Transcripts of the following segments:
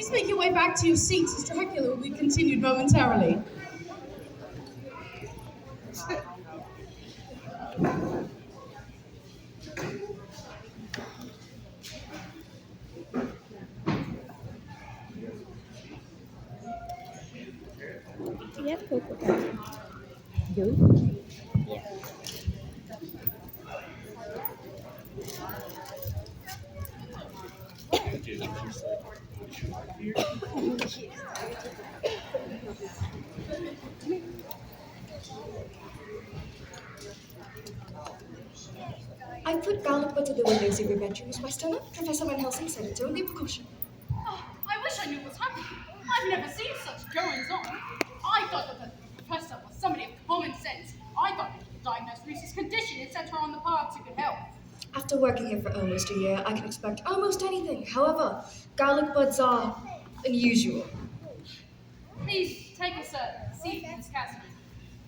Please make your way back to your seats as Dracula will be continued momentarily. Do you have cocoa powder? You? Yeah. I put garlic butter to the windows of your bedrooms, Westerner. Professor Van Helsing said it's only a precaution. Oh, I wish I knew what's happening. I've never seen such goings on. I thought that the professor was somebody of common sense. I thought he could diagnose Lucy's condition and set her on the path to good health. After working here for almost a year, I can expect almost anything. However, garlic buds are unusual. Please take a seat, Miss Cassidy.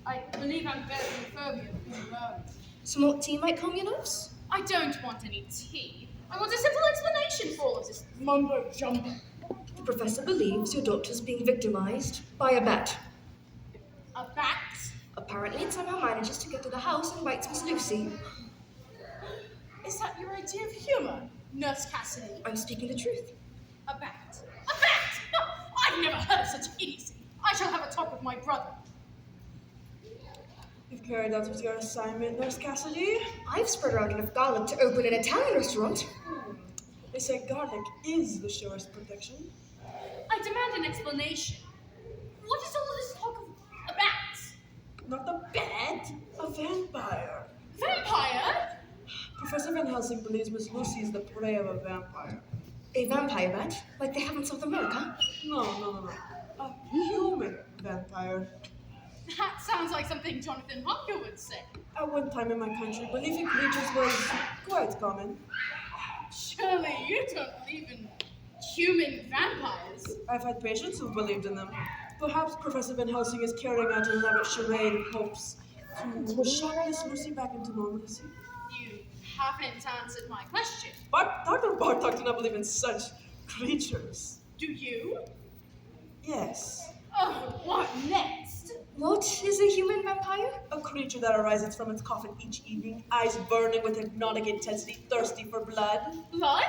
I believe I'm bearing phobia of being burned. Some more tea might calm your nerves? I don't want any tea. I want a simple explanation for all of this mumbo jumbo. The professor believes your daughter's being victimized by a bat. A bat? Apparently, it somehow manages to get to the house and bites Miss Lucy. Is that your idea of humor, Nurse Cassidy? I'm speaking the truth. A bat? A bat? I've never heard of such idiocy. I shall have a talk with my brother. You've carried out with your assignment, Nurse Cassidy. I've spread around enough garlic to open an Italian restaurant. They say garlic is the surest protection. I demand an explanation. What is all this talk of a bat? Not a bat, a vampire. Vampire? Professor Van Helsing believes Miss Lucy is the prey of a vampire. A vampire bat? Like they have in South America? No. A human vampire. That sounds like something Jonathan Harker would say. At one time in my country, believing creatures was quite common. Surely you don't believe in human vampires. I've had patients who've believed in them. Perhaps Professor Van Helsing is carrying out an elaborate charade in hopes to shock Miss Lucy back into normalcy. You haven't answered my question. But Dr. Bartok did not believe in such creatures. Do you? Yes. Oh, what next? What is a human vampire? A creature that arises from its coffin each evening, eyes burning with hypnotic intensity, thirsty for blood. Blood?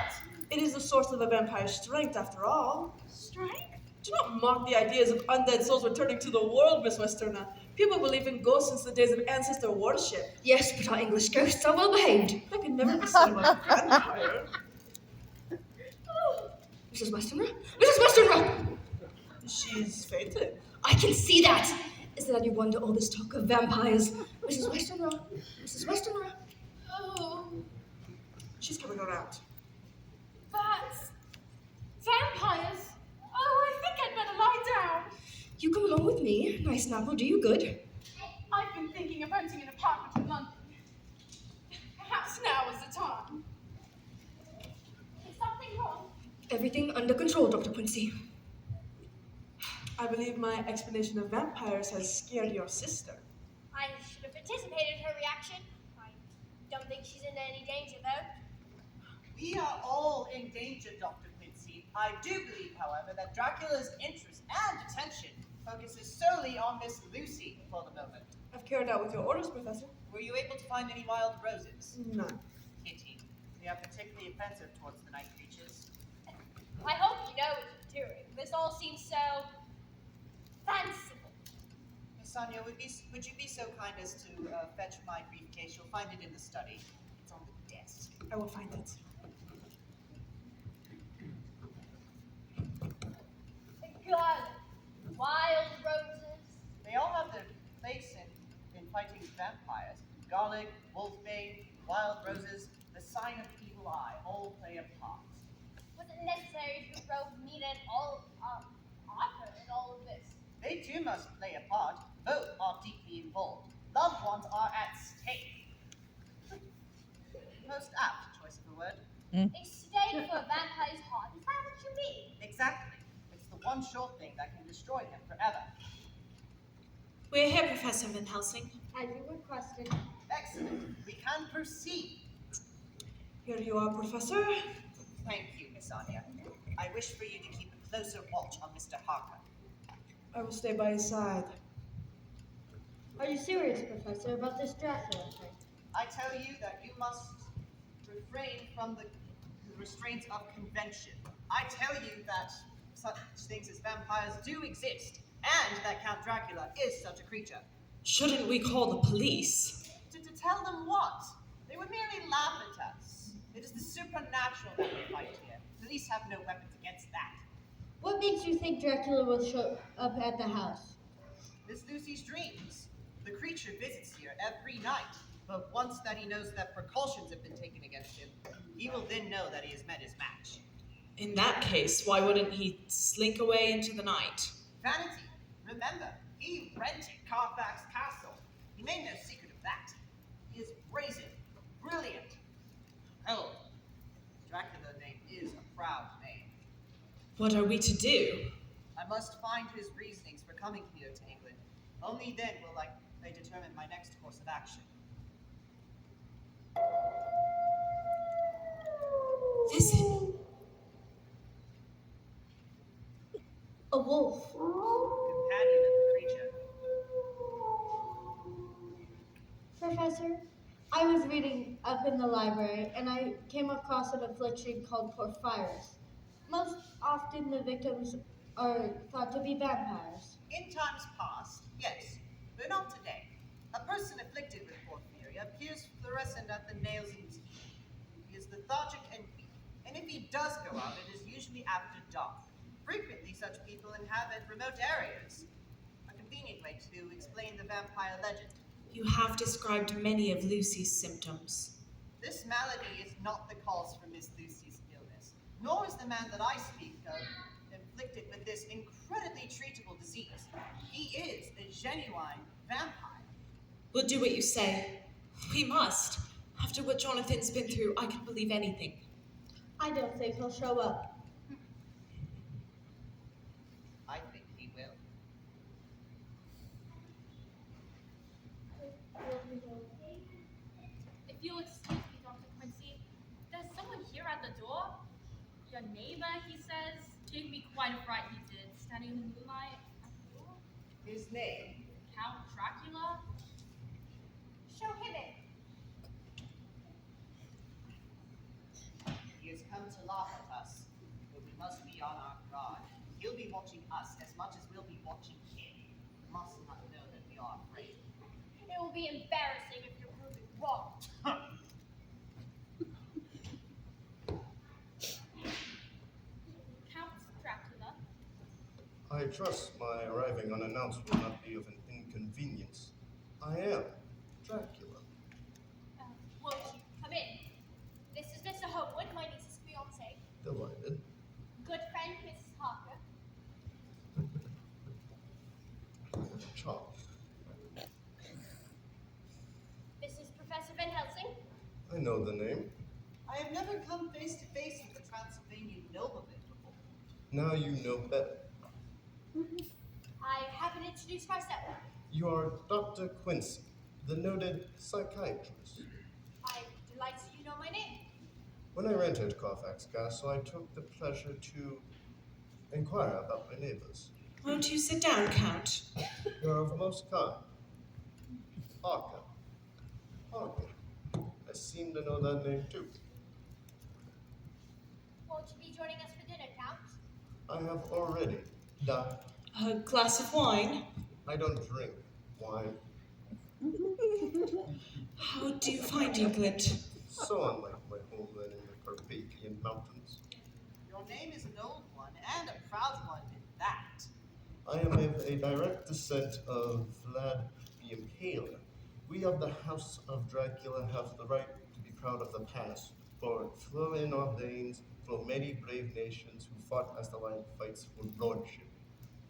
It is the source of a vampire's strength, after all. Strength? Do not mock the ideas of undead souls returning to the world, Miss Westerna. People believe in ghosts since the days of ancestor worship. Yes, but our English ghosts are well behaved. That can never be said about a vampire. Oh, Mrs. Westerner? Mrs. Westerner! She's fainted. I can see that! Is it any wonder all this talk of vampires? Mrs. Westerner? Mrs. Westerner? oh, She's coming around. bats. Vampires? Oh, I think I'd better lie down. You come along with me. Nice nap will do you good. I've been thinking of renting an apartment in London. Perhaps now is the time. Is something wrong? Everything under control, Dr. Quincy. I believe my explanation of vampires has scared your sister. I should have anticipated her reaction. I don't think she's in any danger, though. We are all in danger, Dr. Quincy. I do believe, however, that Dracula's interest and attention focuses solely on Miss Lucy for the moment. I've carried out with your orders, Professor. Were you able to find any wild roses? None. Pity. They are particularly offensive towards the night creatures. I hope you know what you're doing. This all seems so fanciful. Miss Sonia, would you be so kind as to fetch my briefcase? You'll find it in the study. It's on the desk. I will find it. God, wild roses. They all have their place in fighting vampires. Garlic, wolfbane, wild roses, the sign of the evil eye all play a part. Was it necessary to throw Mina and all Arthur in all of this? They too must play a part. Both are deeply involved. Loved ones are at stake. Most apt choice of a word. A stake for a vampire's heart. Is that what you mean? Exactly. It's the one sure thing that can destroy him forever. We're here, Professor Van Helsing. As you requested. Excellent. We can proceed. Here you are, Professor. Thank you, Miss Anya. I wish for you to keep a closer watch on Mr. Harker. I will stay by his side. Are you serious, Professor, about this Dracula thing? I tell you that you must refrain from the restraints of convention. I tell you that such things as vampires do exist, and that Count Dracula is such a creature. Shouldn't we call the police? To tell them what? They would merely laugh at us. It is the supernatural that we fight here. Police have no weapons against that. What makes you think Dracula will show up at the house? Miss Lucy's dreams. The creature visits here every night, but once that he knows that precautions have been taken against him, he will then know that he has met his match. In that case, why wouldn't he slink away into the night? Vanity. Remember, he rented Carfax Castle. He made no secret of that. He is brazen, brilliant. Oh, Dracula name is a proud name. What are we to do? I must find his reasonings for coming here to England. Only then will I determine my next course of action. Listen. A wolf. Companion of the creature. Professor, I was reading up in the library and I came across an affliction called porphyrias. Most often the victims are thought to be vampires. In times past, yes, but not today. A person afflicted with porphyria appears fluorescent at the nails in his feet. He is lethargic and weak, and if he does go out, it is usually after dark. Frequently, such people inhabit remote areas. A convenient way to explain the vampire legend. You have described many of Lucy's symptoms. This malady is not the cause for Miss Lucy's illness, nor is the man that I speak of inflicted with this incredibly treatable disease. He is a genuine vampire. We'll do what you say. We must. After what Jonathan's been through, I can believe anything. I don't think he'll show up. I think he will. If you'll excuse me, Dr. Quincy, there's someone here at the door. Your neighbor, he says, gave me quite a fright he did, standing in the moonlight at the door. His name? Count Dracula? Show him in. He has come to laugh at us, but we must be on our guard. He'll be watching us as much as we'll be watching him. He must not know that we are afraid. It will be embarrassing if you're proven wrong. Count Dracula? I trust my arriving unannounced will not be of an inconvenience. I am Dracula. Won't you come in? This is Mr. Homewood, my niece's fiance. Delighted. Good friend, Mrs. Harker. Chop. This is Professor Van Helsing. I know the name. I have never come face to face with a Transylvanian nobleman before. Now you know better. I haven't introduced myself. You are Dr. Quincy, the noted psychiatrist. I'm delighted you know my name. When I rented Carfax Castle, I took the pleasure to inquire about my neighbors. Won't you sit down, Count? You are of most kind. Harker. Harker. I seem to know that name too. Won't you be joining us for dinner, Count? I have already dined. A glass of wine? I don't drink wine. How do you find England? So unlike my homeland in the Carpathian Mountains. Your name is an old one, and a proud one at that. I am of a direct descent of Vlad the Impaler. We of the House of Dracula have the right to be proud of the past, for flow in our veins flow many brave nations who fought as the lion fights for lordship.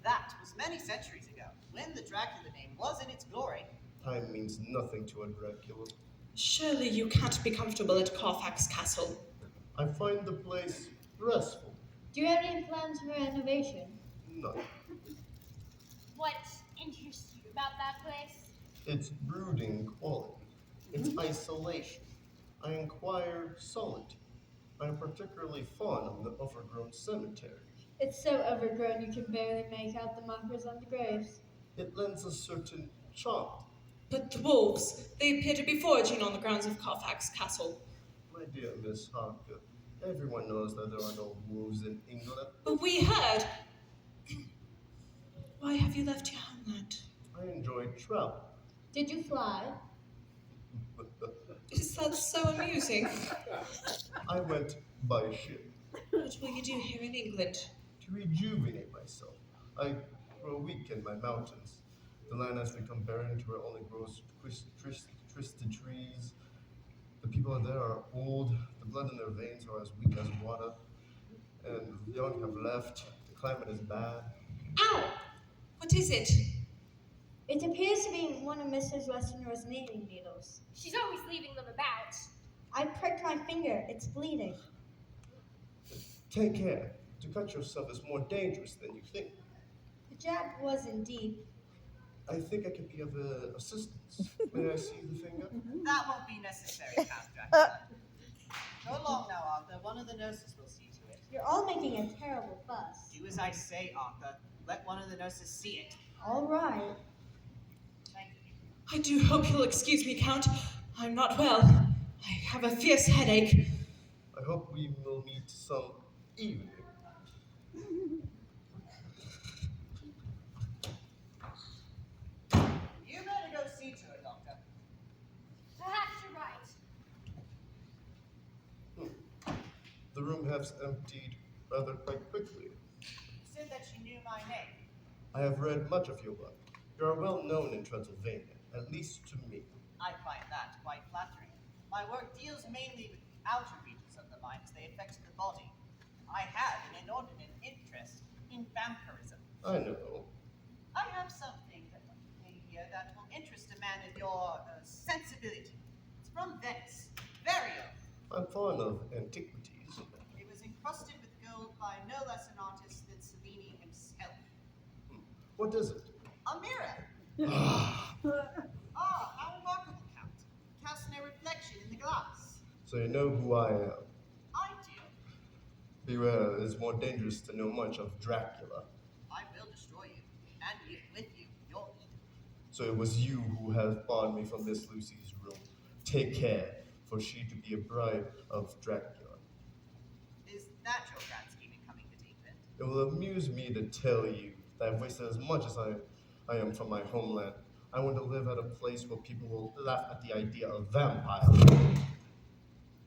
That was many centuries ago, when the Dracula name was in its glory. Time means nothing to a Dracula. Surely you can't be comfortable at Carfax Castle. I find the place restful. Do you have any plans for renovation? None. What interests you about that place? Its brooding quality, its isolation. I inquire solitude. I am particularly fond of the overgrown cemeteries. It's so overgrown you can barely make out the markers on the graves. It lends a certain charm. But the wolves, they appear to be foraging on the grounds of Carfax Castle. My dear Miss Harker, everyone knows that there are no wolves in England. But we heard. Why have you left your homeland? I enjoy travel. Did you fly? Is that so amusing? I went by ship What will you do here in England? to rejuvenate myself. I grow weak in my mountains. The land has become barren to where only grows twisted trees. The people there are old. The blood in their veins are as weak as water. And the young have left. The climate is bad. Ow! What is it? It appears to be one of Mrs. Westenra's knitting needles. She's always leaving them about. I pricked my finger. It's bleeding. Take care. To cut yourself is more dangerous than you think. The jab was indeed. I think I could be of assistance. May I see the finger? That won't be necessary, Count Dracula. Go along now, Arthur. One of the nurses will see to it. You're all making a terrible fuss. Do as I say, Arthur. Let one of the nurses see it. All right. Thank you. I do hope you'll excuse me, Count. I'm not well. I have a fierce headache. I hope we will meet some evening. You better go see to it, Doctor. Perhaps you're right. The room has emptied rather quite quickly. You said that she knew my name. I have read much of your work. You are well known in Transylvania, at least to me. I find that quite flattering. My work deals mainly with the outer regions of the mind as they affect the body. I have an inordinate interest in vampirism. I know. I have something here that will interest a man of your sensibility. It's from Venice. Very old. I'm fond of antiquities. It was encrusted with gold by no less an artist than Cellini himself. What is it? A mirror! Ah, how remarkable, Count. Casting a reflection in the glass. So you know who I am. I do. Beware, it is more dangerous to know much of Dracula. I will destroy you, and if with you, your eaten. So it was you who have barred me from Miss Lucy's room. Take care, for she to be a bride of Dracula. Is that your grand scheme in coming to Dayton? It will amuse me to tell you that I've wasted as much as I am from my homeland. I want to live at a place where people will laugh at the idea of vampires.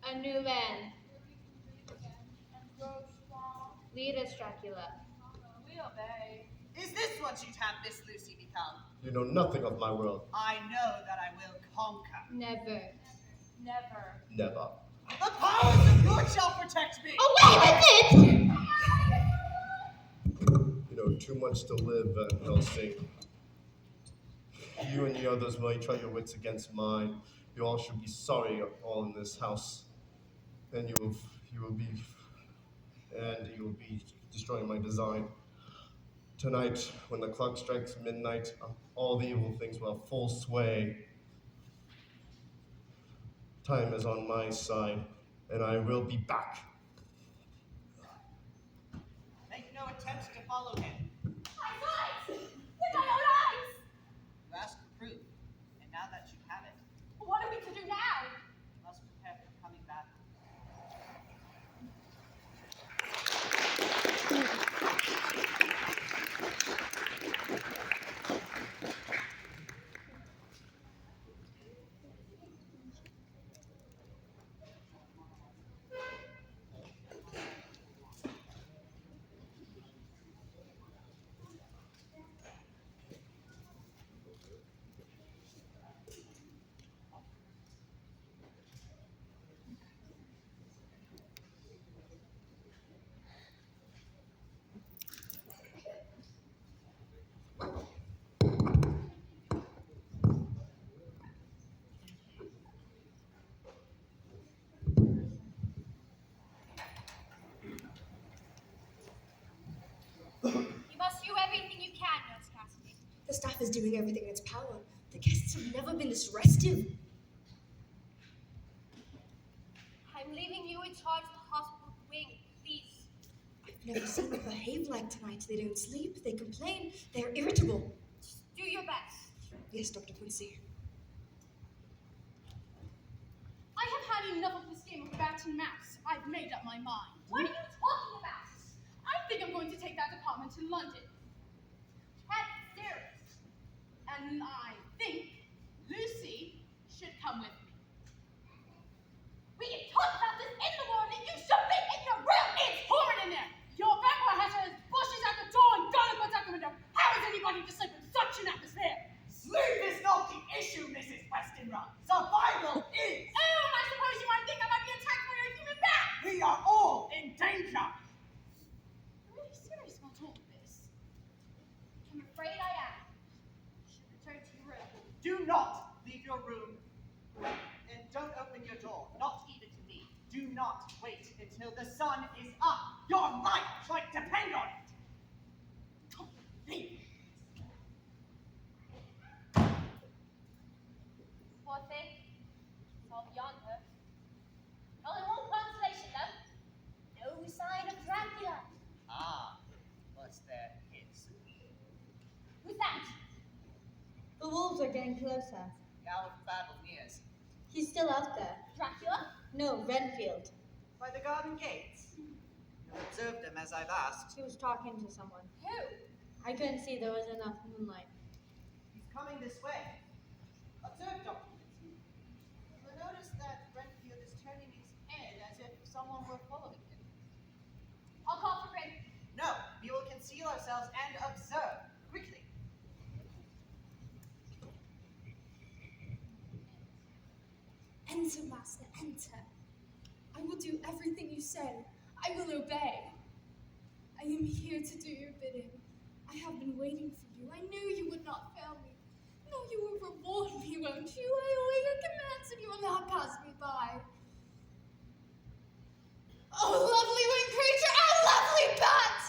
A new man. Lead us, Dracula. We obey. Is this what you'd have Miss Lucy become? You know nothing of my world. I know that I will conquer. Never. Never. Never. The powers of good shall protect me! Away with it! You know, too much to live, Van Helsing. You and the others may try your wits against mine. You all should be sorry, all in this house. And you will be destroying my design. Tonight, when the clock strikes midnight, all the evil things will have full sway. Time is on my side, and I will be back. Make no attempt to follow him. I saw it! With my own eyes! You asked for proof, and now that you have it, What are we to do now? you must prepare for coming back. You must do everything you can, Nurse Cassidy. The staff is doing everything in its power. The guests have never been this restive. I'm leaving you in charge of the hospital wing, please. I've Never seen them behave like tonight. They don't sleep, they complain, they're irritable. Do your best. Yes, Dr. Quincy. I have had enough of this game of bat and mouse. I've made up my mind. What are you talking about? I think I'm going to take that department to London. That's serious. And I think Lucy should come with me. We can talk about this in the morning. You should be in your room. It's horrid in there. Your vampire has his bushes at the door and garlic at the window. How is anybody to sleep in such an atmosphere? Sleep is not the issue, Mrs. Westenra. Survival is. Oh, I suppose you might think I might be attacked by a human bat. We are all in danger. You're really serious about all of this? I'm afraid I am. You should return to your room. Do not leave your room. And don't open your door, not even to me. Do not wait until the sun is up. Your life might depend on it. Don't leave. Poor thing. It's all beyond her. Only one consolation, though. No sign of Dracula. Ah, but there is. Who's that? The wolves are getting closer. The hour of battle nears. He's still out there. Dracula? No, Renfield. By the garden gates. You observed him as I've asked. He was talking to someone. Who? I couldn't see, there was enough moonlight. He's coming this way. Observe, Dr. Quincy. You'll notice that Renfield is turning his head as if someone were following him. I'll call for Ren. No, we will conceal ourselves and observe. Quickly. Enter, master, enter. I will do everything you say. I will obey. I am here to do your bidding. I have been waiting for you. I knew you would not fail me. No, you will reward me, won't you? I obey your commands and you will not pass me by. Oh, lovely winged creature! Oh, lovely bat!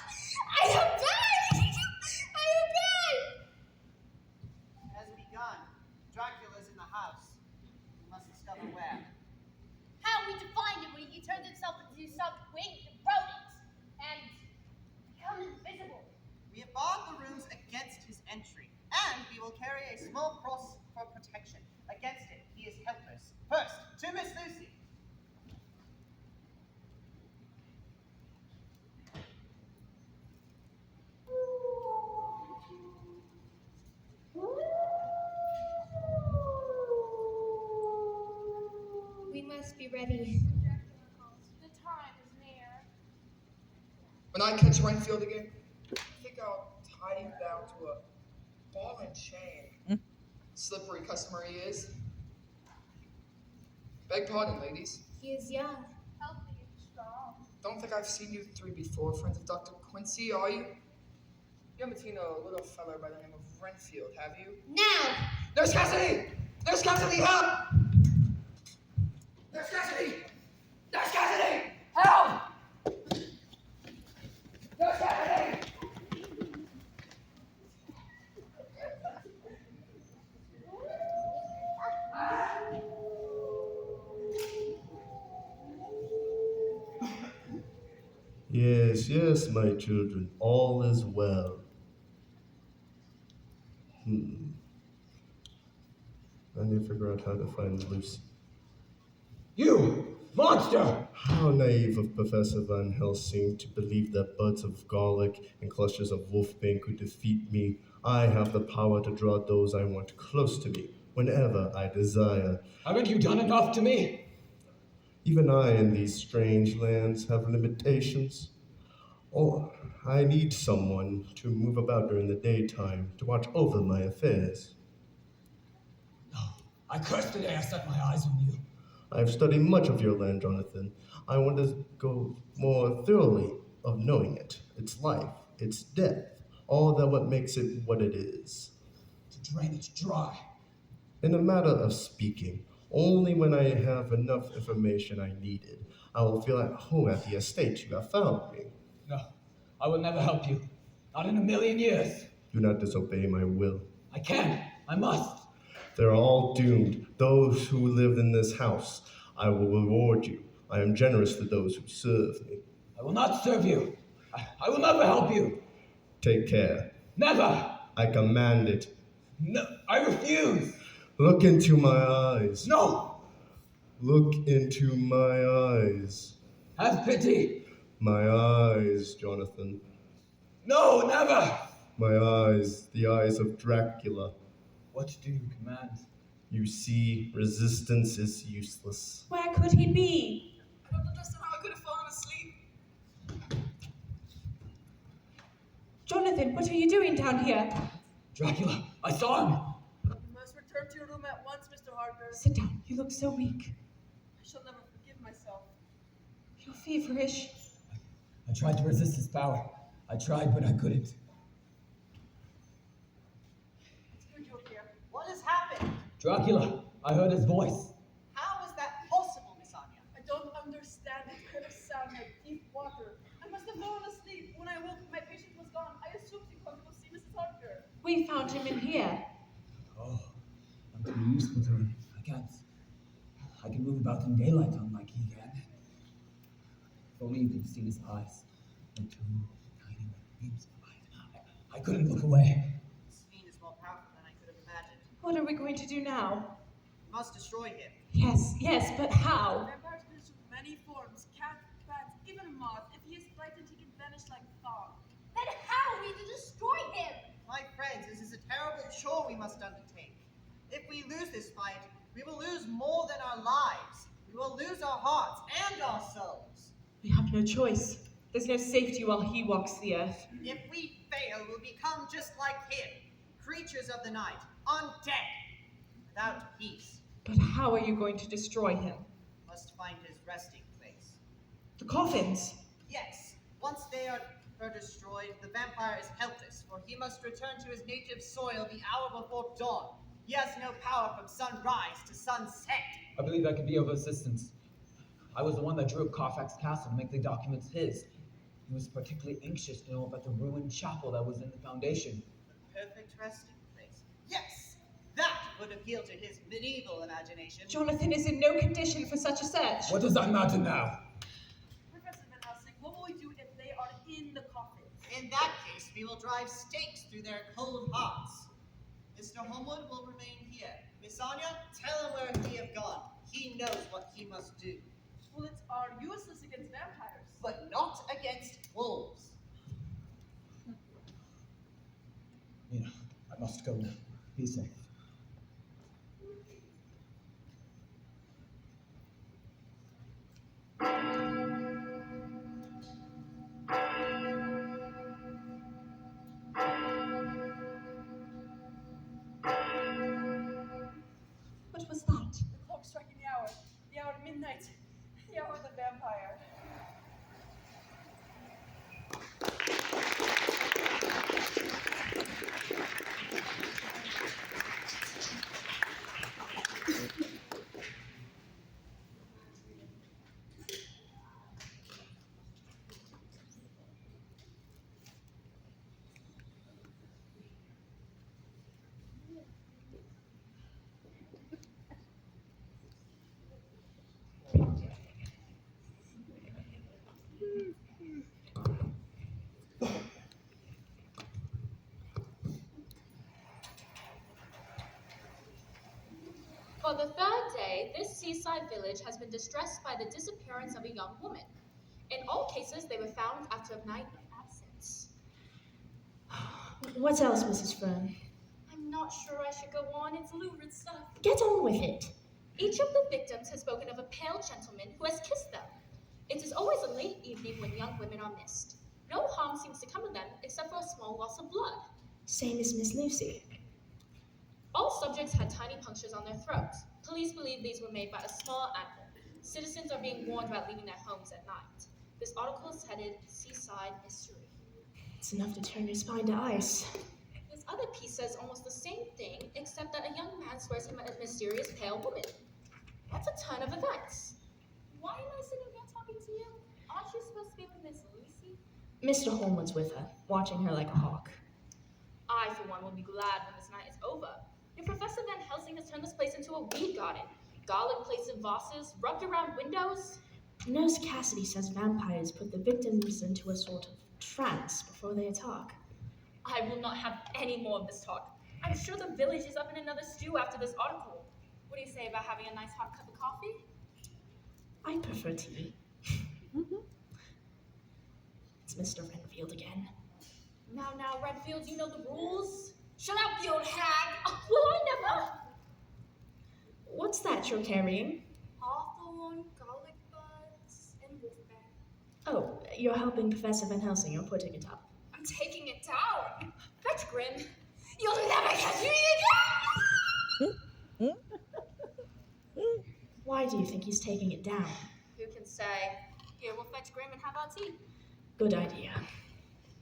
I obey! I obey! As begun, Dracula's in the house. We must discover where. How we defined it when he turned himself into some winged rodent and become invisible. We have barred the rooms against his entry, and we will carry a small cross for protection. Against it, he is helpless. First, to Miss Lucy. We must be ready. The time is near. When I catch Renfield again, I think I'll tie him down to a ball and chain. Slippery customer he is. Beg pardon, ladies. He is young. Healthy and strong. Don't think I've seen you three before, friends of Dr. Quincy, are you? You haven't seen a little fellow by the name of Renfield, have you? Now! Nurse Cassidy! Nurse Cassidy, help! Nurse Cassidy! Nurse Cassidy! Help! Nurse Cassidy! Yes, yes, my children, all is well. I need to figure out how to find Lucy. You! Monster! How naive of Professor Van Helsing to believe that buds of garlic and clusters of wolfbane could defeat me. I have the power to draw those I want close to me, whenever I desire. Haven't you done enough to me? Even I in these strange lands have limitations. Oh, I need someone to move about during the daytime, to watch over my affairs. No, I curse the day I set my eyes on you. I have studied much of your land, Jonathan. I want to go more thoroughly of knowing it, its life, its death, all that what makes it what it is. To drain it dry. In a matter of speaking, only when I have enough information I needed, I will feel at home at the estate you have found me. No, I will never help you. Not in a million years. Do not disobey my will. I can. I must. They're all doomed, those who live in this house. I will reward you. I am generous to those who serve me. I will not serve you. I will never help you. Take care. Never. I command it. No, I refuse. Look into my eyes. No. Look into my eyes. Have pity. My eyes, Jonathan. No, never. My eyes, the eyes of Dracula. What do you command? You see, resistance is useless. Where could he be? I don't understand how I could have fallen asleep. Jonathan, what are you doing down here? Dracula, I saw him. You must return to your room at once, Mr. Harker. Sit down. You look so weak. I shall never forgive myself. You're feverish. I tried to resist his power. I tried, but I couldn't. It's good you're here. What has happened? Dracula, I heard his voice. How is that possible, Miss Anya? I don't understand. It could have sounded like deep water. I must have fallen asleep. When I woke, my patient was gone. I assumed you come to go see Mrs. Harker. We found him in here. Oh, I'm too useful to him. I can move about in daylight unlike he can. If only you could have seen his eyes. The two tiny beams of light. I couldn't look away. This fiend is more powerful than I could have imagined. What are we going to do now? We must destroy him. Yes, but how? Vampires can assume many forms. Cat, bats, even a moth. If he is frightened, he can vanish like fog. Then how are we to destroy him? My friends, this is a terrible chore we must undertake. If we lose this fight, we will lose more than our lives. We will lose our hearts and our souls. We have no choice. There's no safety while he walks the earth. If we fail, we'll become just like him, creatures of the night, undead, without peace. But how are you going to destroy him? Must find his resting place. The coffins. Yes, once they are destroyed, the vampire is helpless, for he must return to his native soil the hour before dawn. He has no power from sunrise to sunset. I believe I could be of assistance. I was the one that drew up Carfax Castle to make the documents his. He was particularly anxious to know about the ruined chapel that was in the foundation. The perfect resting place. Yes, that would appeal to his medieval imagination. Jonathan is in no condition for such a search. What does that matter now? Professor Van Helsing, what will we do if they are in the coffin? In that case, we will drive stakes through their cold hearts. Mr. Homewood will remain here. Miss Anya, tell him where he have gone. He knows what he must do. Bullets are useless against vampires. But not against wolves. Mina, I must go now. Be safe. What was that? The clock striking the hour of midnight, the hour of the vampire. For the third day, this seaside village has been distressed by the disappearance of a young woman. In all cases, they were found after a night of absence. What else, Mrs. Fern? I'm not sure I should go on. It's lurid stuff. Get on with it. Each of the victims has spoken of a pale gentleman who has kissed them. It is always a late evening when young women are missed. No harm seems to come to them except for a small loss of blood. Same as Miss Lucy. All subjects had tiny punctures on their throats. Police believe these were made by a small animal. Citizens are being warned about leaving their homes at night. This article is headed Seaside Mystery. It's enough to turn your spine to ice. This other piece says almost the same thing, except that a young man swears he met a mysterious pale woman. That's a ton of events. Why am I sitting here talking to you? Aren't you supposed to be with Miss Lucy? Mr. Holman's with her, watching her like a hawk. I, for one, will be glad when this night is over. Your Professor Van Helsing has turned this place into a weed garden. Garlic placed in vases, rubbed around windows. Nurse Cassidy says vampires put the victims into a sort of trance before they attack. I will not have any more of this talk. I'm sure the village is up in another stew after this article. What do you say about having a nice hot cup of coffee? I prefer tea. It's Mr. Renfield again. Now, Redfield, you know the rules. Shut up, you old hag! Oh, well, I never. What's that you're carrying? Hawthorn, garlic buds, and wolfberry. Oh, you're helping Professor Van Helsing. You're putting it up. I'm taking it down. Fetch Grim. You'll never catch me again! Why do you think he's taking it down? Who can say? Here, we'll fetch Grim and have our tea. Good idea.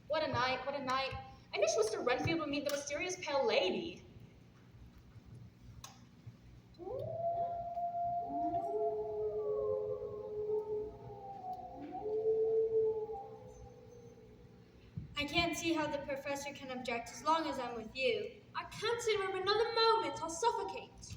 What a night, what a night. I wish Mr. Renfield would meet the mysterious pale lady. I can't see how the professor can object as long as I'm with you. I can't sit around another moment. I'll suffocate.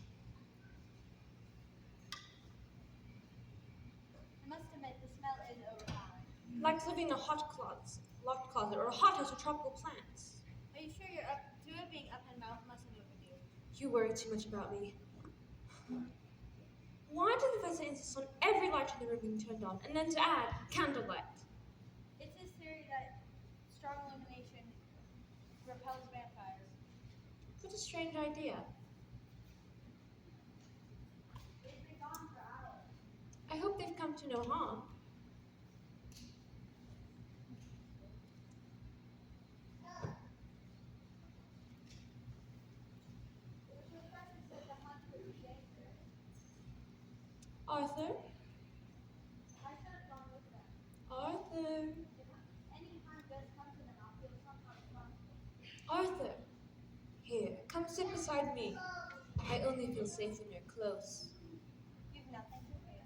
I must admit, the smell is overpowering. Like living in a locked closet, or a hothouse with tropical plants. Are you sure you're up to it? Being up in mouth mustn't overdue. You worry too much about me. Why did the professor insist on every light in the room being turned on, and then to add candlelight? It's his theory that strong illumination repels vampires. What a strange idea. They've been gone for hours. I hope they've come to no harm. Arthur? I should have gone with them. Arthur? Any harm does come to them, I'll feel somehow responsible. Arthur? Here, come sit beside me. I only feel safe when you're close. You've nothing to fear.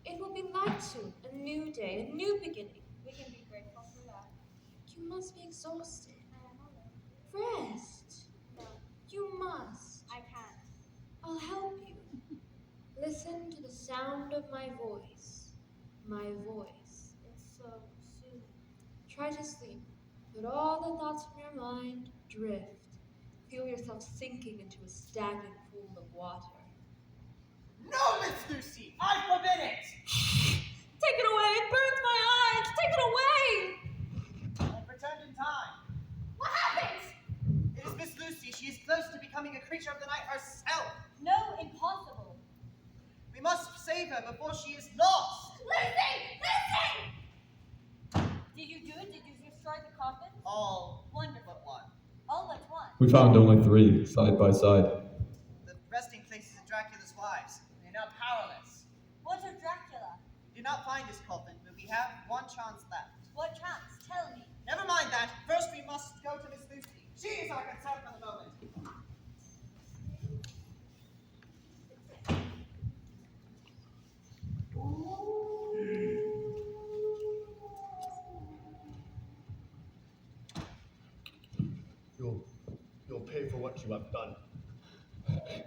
It will be light soon, a new day, a new beginning. We can be grateful for that. You must be exhausted. I am alone. Rest. No, You must. I can't. I'll help you. Listen to the sound of my voice. My voice. It's so soothing. Try to sleep. Let all the thoughts from your mind drift. Feel yourself sinking into a stagnant pool of water. No, Miss Lucy! I forbid it! Take it away! It burns my eyes! Take it away! I've returned in time. What happened? It is Miss Lucy. She is close to becoming a creature of the night herself. No, impossible. We must save her before she is lost. Lucy! Lucy! Did you do it? Did you destroy the coffin? All Wonderful. but one. All but one. We found only 3, side by side. The resting places of Dracula's wives. They are now powerless. What of Dracula? We did not find his coffin, but we have one chance left. What chance? Tell me. Never mind that. First, we must go to Miss Lucy. She is our concern for the moment. You'll pay for what you have done.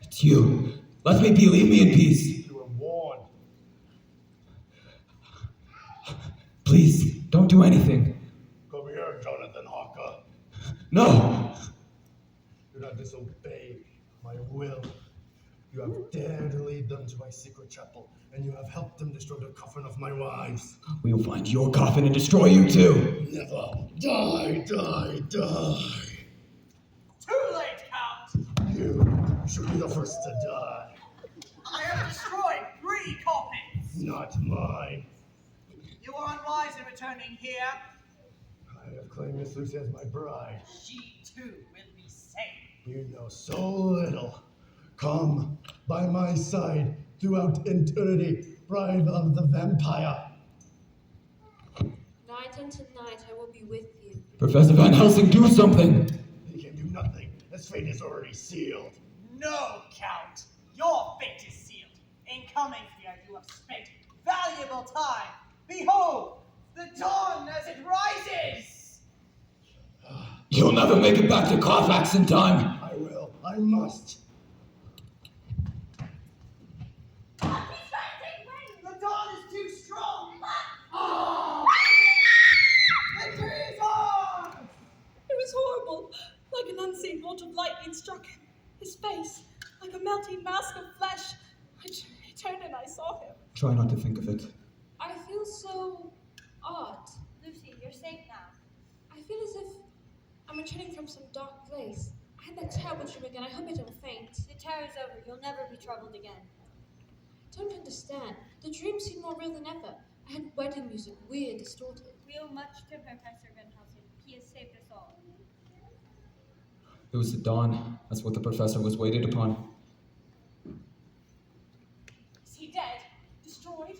It's you. Let me be. Leave me in peace. You were warned. Please, don't do anything. Come here, Jonathan Hawker. No! Do not disobey my will. You have dared to lead them to my secret chapel, and you have helped them destroy the coffin of my wives. We will find your coffin and destroy you too. Never. Die, die, die. Too late, Count! You should be the first to die. I have destroyed 3 coffins! Not mine. You were unwise in returning here. I have claimed Miss Lucy as my bride. She, too, will be saved. You know so little. Come by my side throughout eternity, bride of the vampire. Night unto night I will be with you. Professor Van Helsing, do something! He can do nothing. His fate is already sealed. No, Count. Your fate is sealed. In coming here, you have spent valuable time. Behold, the dawn as it rises! You'll never make it back to Carfax in time! I will. I must. He's trying to take wings! The dawn is too strong! Oh! The awful, like an unseen bolt of lightning struck him. His face, like a melting mask of flesh. I turned and I saw him. Try not to think of it. I feel so odd. Lucy, you're safe now. I feel as if I'm returning from some dark place. I had that terrible dream again. I hope I don't faint. The terror's over. You'll never be troubled again. I don't understand. The dream seemed more real than ever. I had wedding music, weird, distorted. We owe much to Professor Van Helsing. He has saved us all. It was the dawn. That's what the professor was waited upon. Is he dead? Destroyed?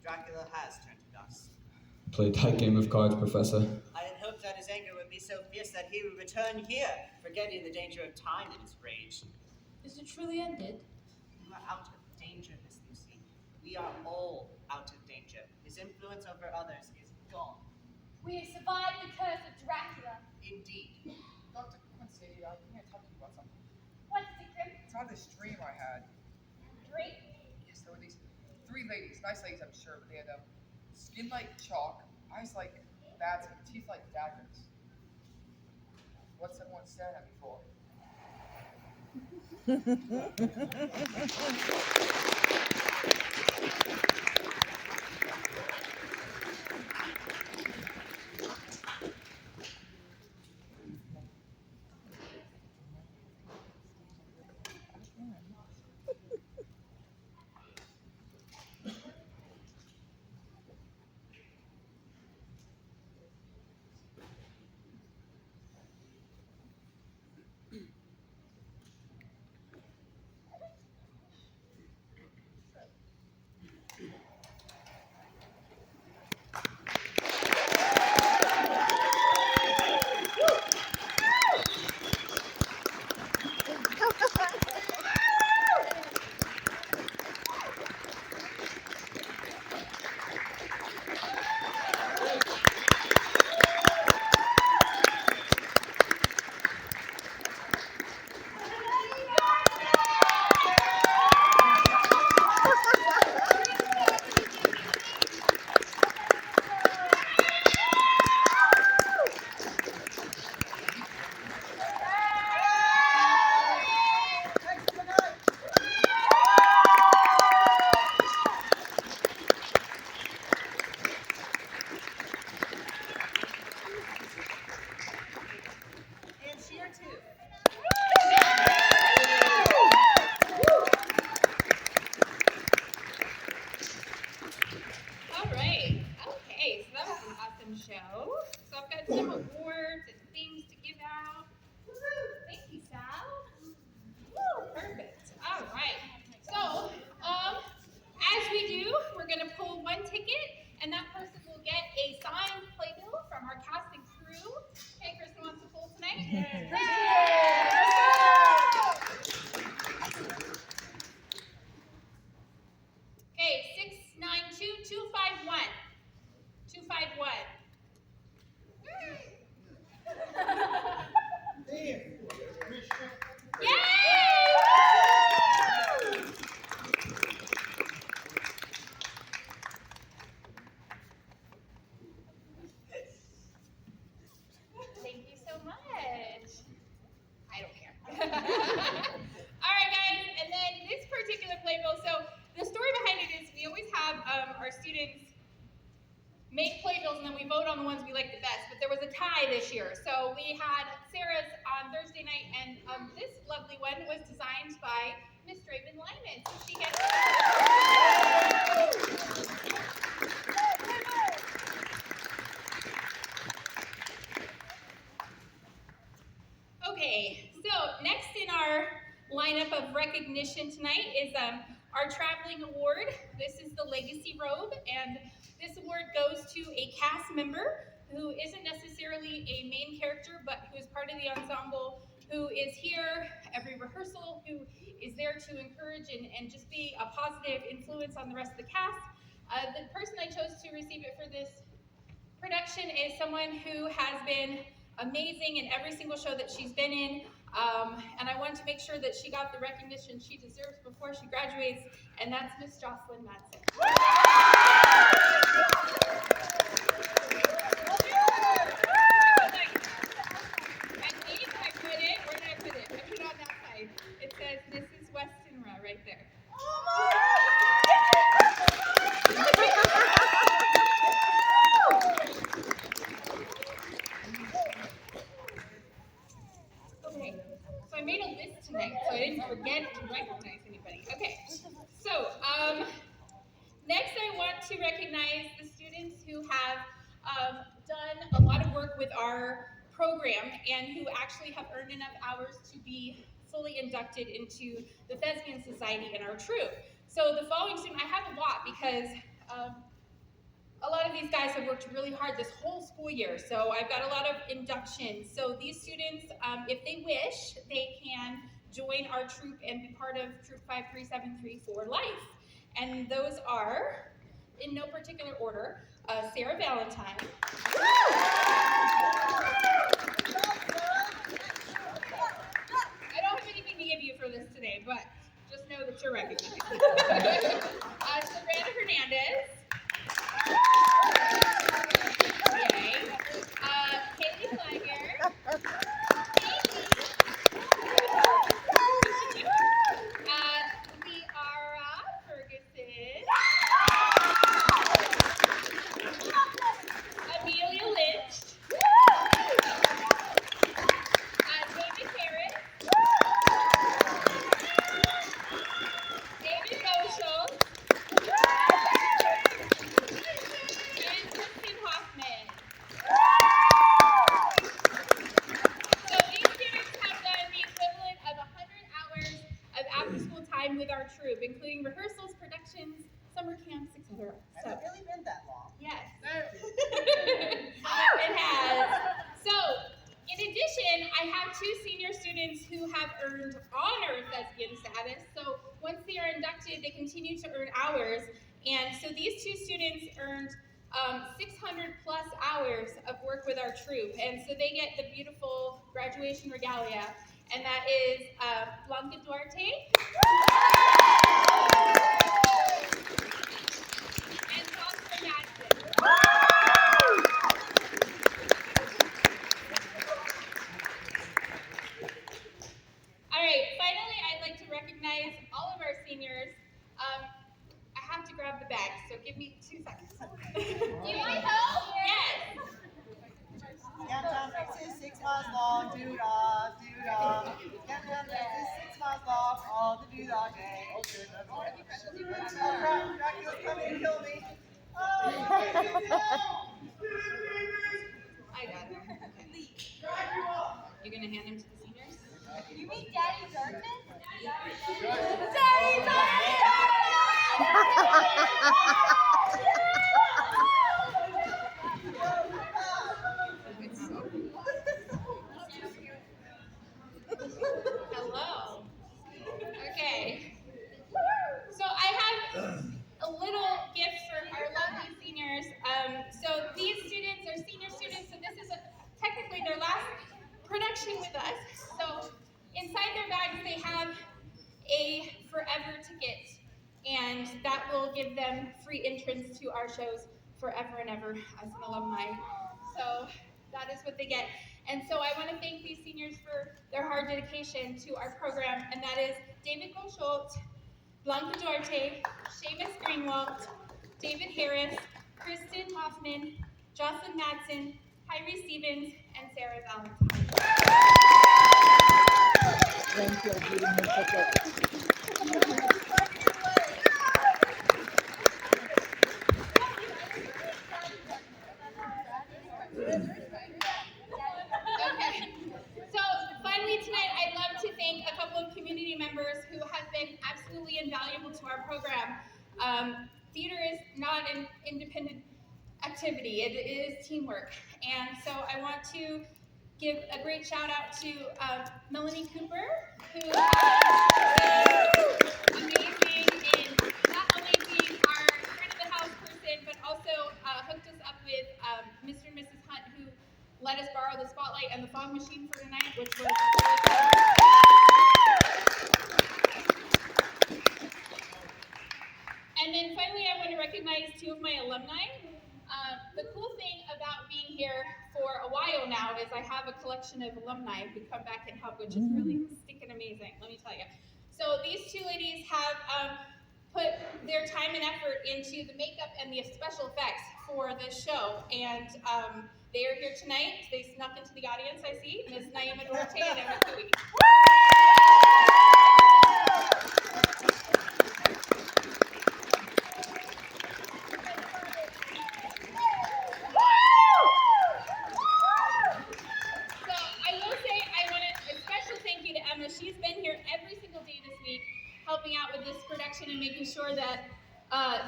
Dracula has turned to dust. Play a tight game of cards, Professor. I had hoped that his anger would be so fierce that he would return here, forgetting the danger of time in his rage. Is it truly ended? You are out of danger, Miss Lucy. We are all out of danger. His influence over others is gone. We have survived the curse of Dracula. Indeed. Dr. Quincy, I'm here to talk to you about something. What is it, Grim? It's on this dream I had. Dream? Yes, there were these 3 ladies, nice ladies, I'm sure, but they had skin like chalk, eyes like bats, and teeth like daggers. What's everyone staring at me for? make playbills and then we vote on the ones we like the best. But there was a tie this year. So we had Sarah's on Thursday night, and this lovely one was designed by Miss Draven Lyman. So she gets... Okay, so next in our lineup of recognition tonight is our traveling award. This is the Legacy Robe, and this award goes to a cast member who isn't necessarily a main character, but who is part of the ensemble, who is here every rehearsal, who is there to encourage and just be a positive influence on the rest of the cast. The person I chose to receive it for this production is someone who has been amazing in every single show that she's been in, and I wanted to make sure that she got the recognition she deserves before she graduates, and that's Miss Jocelyn Madsen. Okay, so I didn't forget to recognize anybody. Okay, so next I want to recognize the students who have done a lot of work with our program and who actually have earned enough hours to be fully inducted into the Thespian Society in our troupe. So the following student, I have a lot because a lot of these guys have worked really hard this whole school year, so I've got a lot of inductions. So these students, if they wish, they can join our troupe and be part of Troop 5373 for life. And those are, in no particular order, Sarah Valentine. I don't have anything to give you for this today, but just know that you're recognized. Savannah Hernandez. Yay. Kaylee Flagger. Liara Ferguson. Amelia Lynch. David Harris. David Goschel. And Kristen Hoffman. So these students have done the equivalent of 100 hours of after-school time with our troupe, including rehearsals, productions, summer camps, etc. Has it really been that long? Yes. It has. So, in addition, I have 2 senior students who have earned honor thespian status. So, once they are inducted, they continue to earn hours. And so these 2 students earned 600 plus hours of work with our troupe. And so they get the beautiful graduation regalia. And that is Blanca Duarte. And Foster Madsen. All right, finally, I'd like to recognize all of our seniors. I have to grab the bag, so give me 2 seconds. You want help? Yes. Countdown race is 6 miles long, doo-dah, doo-dah. Countdown race is 6 miles long, all the doo-dah gang. Oh crap, Dracula's coming to kill me. Oh, I got him. Okay. You're gonna hand him to the seniors? You mean Daddy Dartmouth? Daddy Hello. Okay. So I have a little gift for our lovely seniors. So these students are senior students, so this is technically their last production with us. So inside their bags they have a forever ticket, and that will give them free entrance to our shows forever and ever as an alumni. So that is what they get. And so I want to thank these seniors for their hard dedication to our program, and that is David Golsholt, Blanca Duarte, Seamus Greenwald, David Harris, Kristen Hoffman, Jocelyn Madsen, Kyrie Stevens, and Sarah Valentine. Thank you for getting the ticket. Okay. So finally tonight, I'd love to thank a couple of community members who have been absolutely invaluable to our program. Theater is not an independent activity, it is teamwork. And so I want to give a great shout out to Melanie Cooper, who has been amazing in not only being our friend of the house person, but also hooked us up with Mr. and Mrs. Hunt, who let us borrow the spotlight and the fog machine for tonight, which was really fun. And then finally, I want to recognize 2 of my alumni. The cool thing about being here for a while now is I have a collection of alumni who come back and help, which is really stinking amazing, let me tell you. So these 2 ladies have put their time and effort into the makeup and the special effects for this show, and They are here tonight. They snuck into the audience, I see. Ms. Naima Duarte and Emma Cooey. So I will say I want a special thank you to Emma. She's been here every single day this week, helping out with this production and making sure that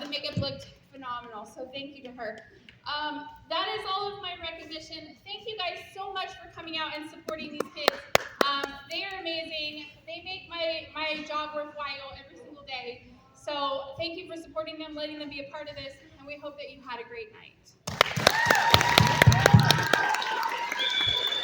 the makeup looked phenomenal. So thank you to her. That is all of my recognition. Thank you guys so much for coming out and supporting these kids. They are amazing. They make my job worthwhile every single day. So thank you for supporting them, letting them be a part of this, and we hope that you had a great night.